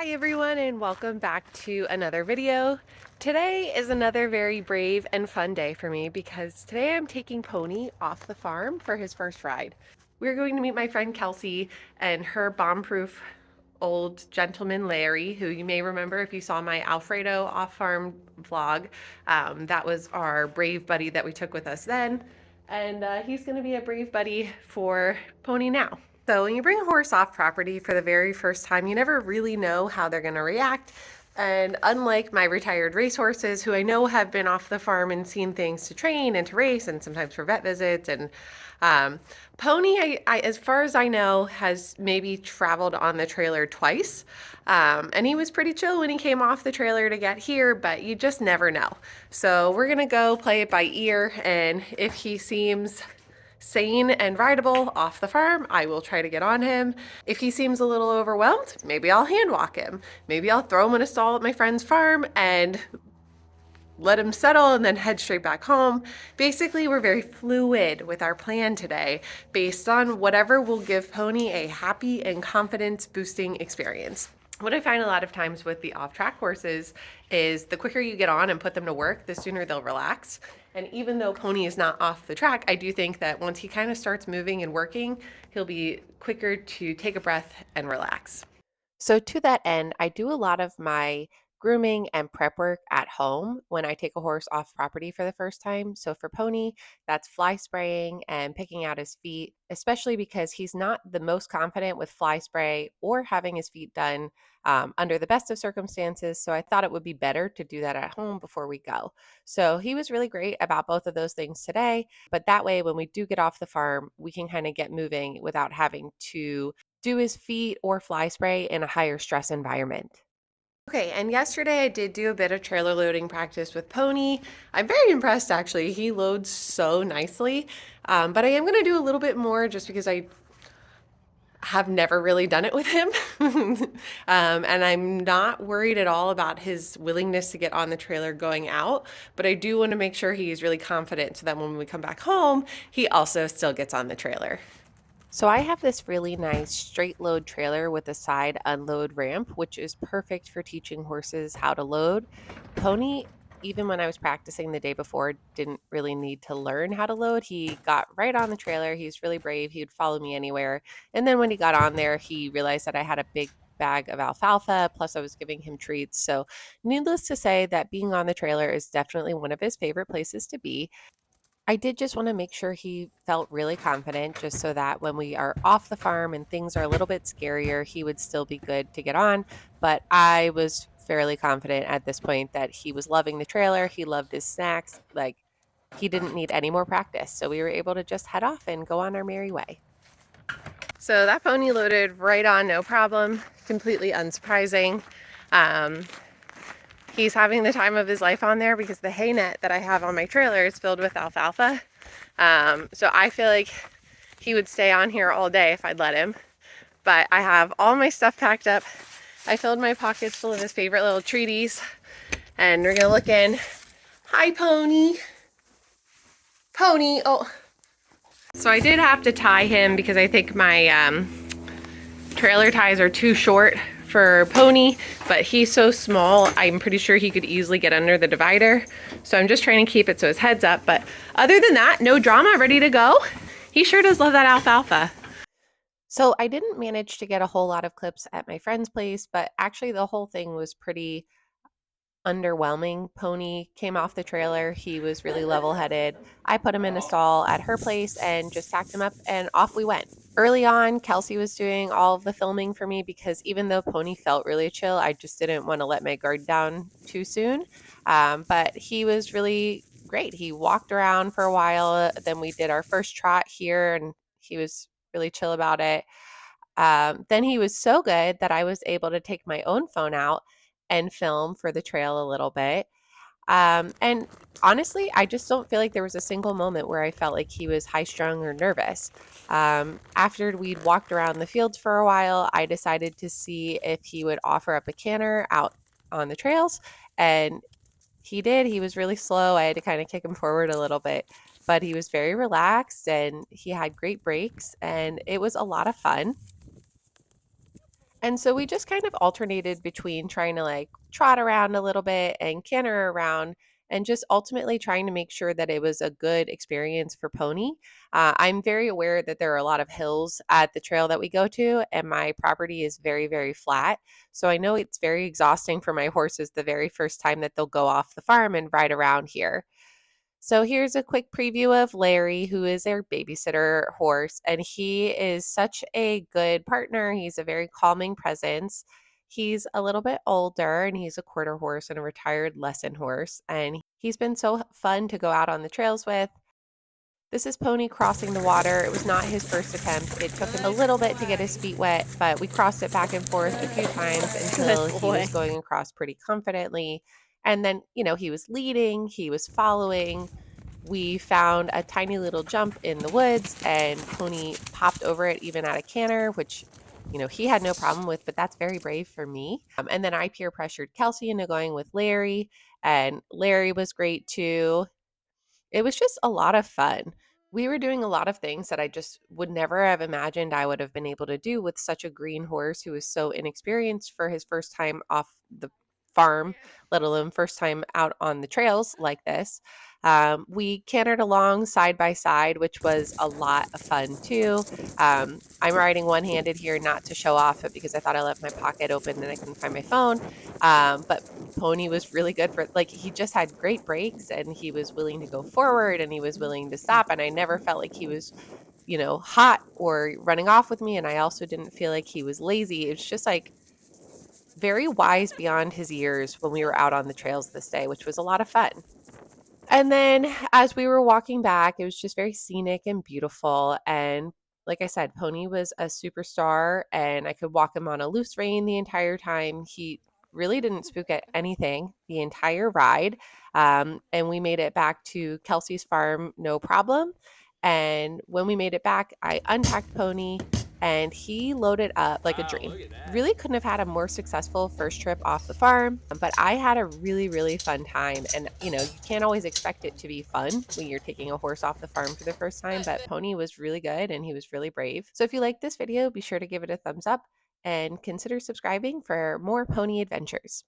Hi everyone and welcome back to another video. Today is another very brave and fun day for me because today I'm taking Pony off the farm for his first ride. We're going to meet my friend Kelsey and her bomb-proof old gentleman Larry, who you may remember if you saw my Alfredo off-farm vlog. That was our brave buddy that we took with us then, and he's going to be a brave buddy for Pony now. So when you bring a horse off property for the very first time, you never really know how they're going to react. And unlike my retired racehorses, who I know have been off the farm and seen things to train and to race and sometimes for vet visits, and Pony, as far as I know, has maybe traveled on the trailer twice. And he was pretty chill when he came off the trailer to get here, but you just never know. So we're going to go play it by ear, and if he seems sane and rideable off the farm, I will try to get on him. If he seems a little overwhelmed, maybe I'll hand walk him. Maybe I'll throw him in a stall at my friend's farm and let him settle and then head straight back home. Basically, we're very fluid with our plan today based on whatever will give Pony a happy and confidence boosting experience. What I find a lot of times with the off-track horses is the quicker you get on and put them to work, the sooner they'll relax. And even though Pony is not off the track, I do think that once he kind of starts moving and working, he'll be quicker to take a breath and relax. So to that end, I do a lot of my grooming and prep work at home when I take a horse off property for the first time. So for Pony, that's fly spraying and picking out his feet, especially because he's not the most confident with fly spray or having his feet done under the best of circumstances. So I thought it would be better to do that at home before we go. So he was really great about both of those things today. But that way, when we do get off the farm, we can kind of get moving without having to do his feet or fly spray in a higher stress environment. Okay, and yesterday I did do a bit of trailer loading practice with Pony. I'm very impressed actually. He loads so nicely, but I am going to do a little bit more just because I have never really done it with him. And I'm not worried at all about his willingness to get on the trailer going out, but I do want to make sure he's really confident so that when we come back home, he also still gets on the trailer. So I have this really nice straight load trailer with a side unload ramp, which is perfect for teaching horses how to load. Pony, even when I was practicing the day before, didn't really need to learn how to load. He got right on the trailer. He was really brave. He would follow me anywhere. And then when he got on there, he realized that I had a big bag of alfalfa, plus I was giving him treats. So needless to say that being on the trailer is definitely one of his favorite places to be. I did just want to make sure he felt really confident just so that when we are off the farm and things are a little bit scarier, he would still be good to get on. But I was fairly confident at this point that he was loving the trailer. He loved his snacks. Like, he didn't need any more practice. So we were able to just head off and go on our merry way. So that pony loaded right on, no problem, completely unsurprising. Um, He's having the time of his life on there because the hay net that I have on my trailer is filled with alfalfa. So I feel like he would stay on here all day if I'd let him. But I have all my stuff packed up. I filled my pockets full of his favorite little treaties. And we're gonna look in. Hi, Pony. Pony, oh. So I did have to tie him because I think my trailer ties are too short for Pony, but he's so small, I'm pretty sure he could easily get under the divider. So I'm just trying to keep it so his head's up. But other than that, no drama, ready to go. He sure does love that alfalfa. So I didn't manage to get a whole lot of clips at my friend's place, but actually the whole thing was pretty underwhelming. Pony came off the trailer. He was really level-headed. I put him in a stall at her place and just tacked him up and off we went. Early on, Kelsey was doing all of the filming for me because even though Pony felt really chill, I just didn't want to let my guard down too soon. But he was really great. He walked around for a while. Then we did our first trot here and he was really chill about it. Then he was so good that I was able to take my own phone out and film for the trail a little bit. And honestly, I just don't feel like there was a single moment where I felt like he was high strung or nervous. After we'd walked around the fields for a while, I decided to see if he would offer up a canter out on the trails. And he did. He was really slow. I had to kind of kick him forward a little bit, but he was very relaxed and he had great breaks and it was a lot of fun. And so we just kind of alternated between trying to like trot around a little bit and canter around and just ultimately trying to make sure that it was a good experience for Pony. I'm very aware that there are a lot of hills at the trail that we go to, and my property is very, very flat. So I know it's very exhausting for my horses the very first time that they'll go off the farm and ride around here. So here's a quick preview of Larry, who is their babysitter horse, and he is such a good partner. He's a very calming presence. He's a little bit older and he's a quarter horse and a retired lesson horse, and he's been so fun to go out on the trails with. This is Pony crossing the water. It was not his first attempt. It took him a little bit to get his feet wet, but we crossed it back and forth a few times Good until he boy. was going across pretty confidently. And then, he was leading, he was following. We found a tiny little jump in the woods, and Pony popped over it even at a canter, which, he had no problem with, but that's very brave for me. And then I peer pressured Kelsey into going with Larry, and Larry was great too. It was just a lot of fun. We were doing a lot of things that I just would never have imagined I would have been able to do with such a green horse who was so inexperienced for his first time off the farm, let alone first time out on the trails like this. We cantered along side by side, which was a lot of fun too. I'm riding one handed here, not to show off, but because I thought I left my pocket open and I couldn't find my phone. But Pony was really good for like he just had great breaks and he was willing to go forward and he was willing to stop, and I never felt like he was, hot or running off with me, and I also didn't feel like he was lazy. It was just like very wise beyond his years when we were out on the trails this day, which was a lot of fun. And then as we were walking back, it was just very scenic and beautiful. And like I said, Pony was a superstar and I could walk him on a loose rein the entire time. He really didn't spook at anything the entire ride. And we made it back to Kelsey's farm, no problem. And when we made it back, I unpacked Pony and he loaded up like a Wow, dream. look at that. Really couldn't have had a more successful first trip off the farm, but I had a really, really fun time. And, you can't always expect it to be fun when you're taking a horse off the farm for the first time, but Pony was really good and he was really brave. So if you like this video, be sure to give it a thumbs up and consider subscribing for more pony adventures.